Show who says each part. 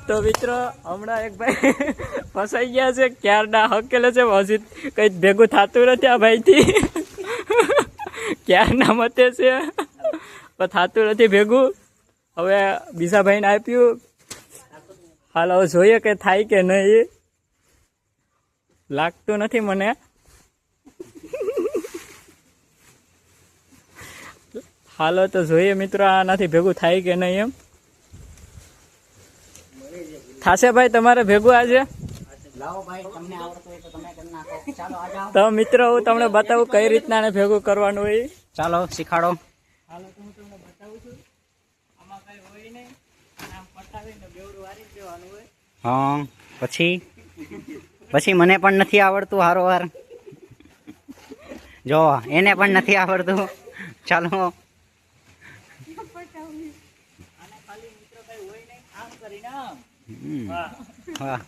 Speaker 1: તો મિત્રો હમણાં એક ભાઈ ફસાઈ ગયા છે, ક્યારના હકેલે છે, હજી કઈ ભેગું થતું નથી આ ભાઈથી. ક્યારના મતે છે પણ થતું નથી ભેગું. હવે બીજા ભાઈને આપ્યું, હાલ હવે જોઈએ કે થાય કે નહીં, લાગતું નથી મને. હાલો તો જોઈએ મિત્રો આનાથી ભેગું થાય કે નહીં એમ. થાશે ભાઈ તમારે ભેગું આજે? તો મિત્રો હું તમને બતાવું કઈ રીતના ને ભેગું કરવાનું હોય.
Speaker 2: ચાલો શીખાડો.
Speaker 1: હાલો તો હું તમને બતાવું છું. આમાં કઈ હોય નહીં, આમ પટાવીને બેવડું વારી દેવાનું હોય.
Speaker 2: હા પછી મને પણ નથી આવડતું હારોવાર. જો એને પણ નથી આવડતું. ચાલો
Speaker 1: આને ખાલી મિત્રો કઈ હોય નહીં, આમ કરીને આમ.
Speaker 2: વાહ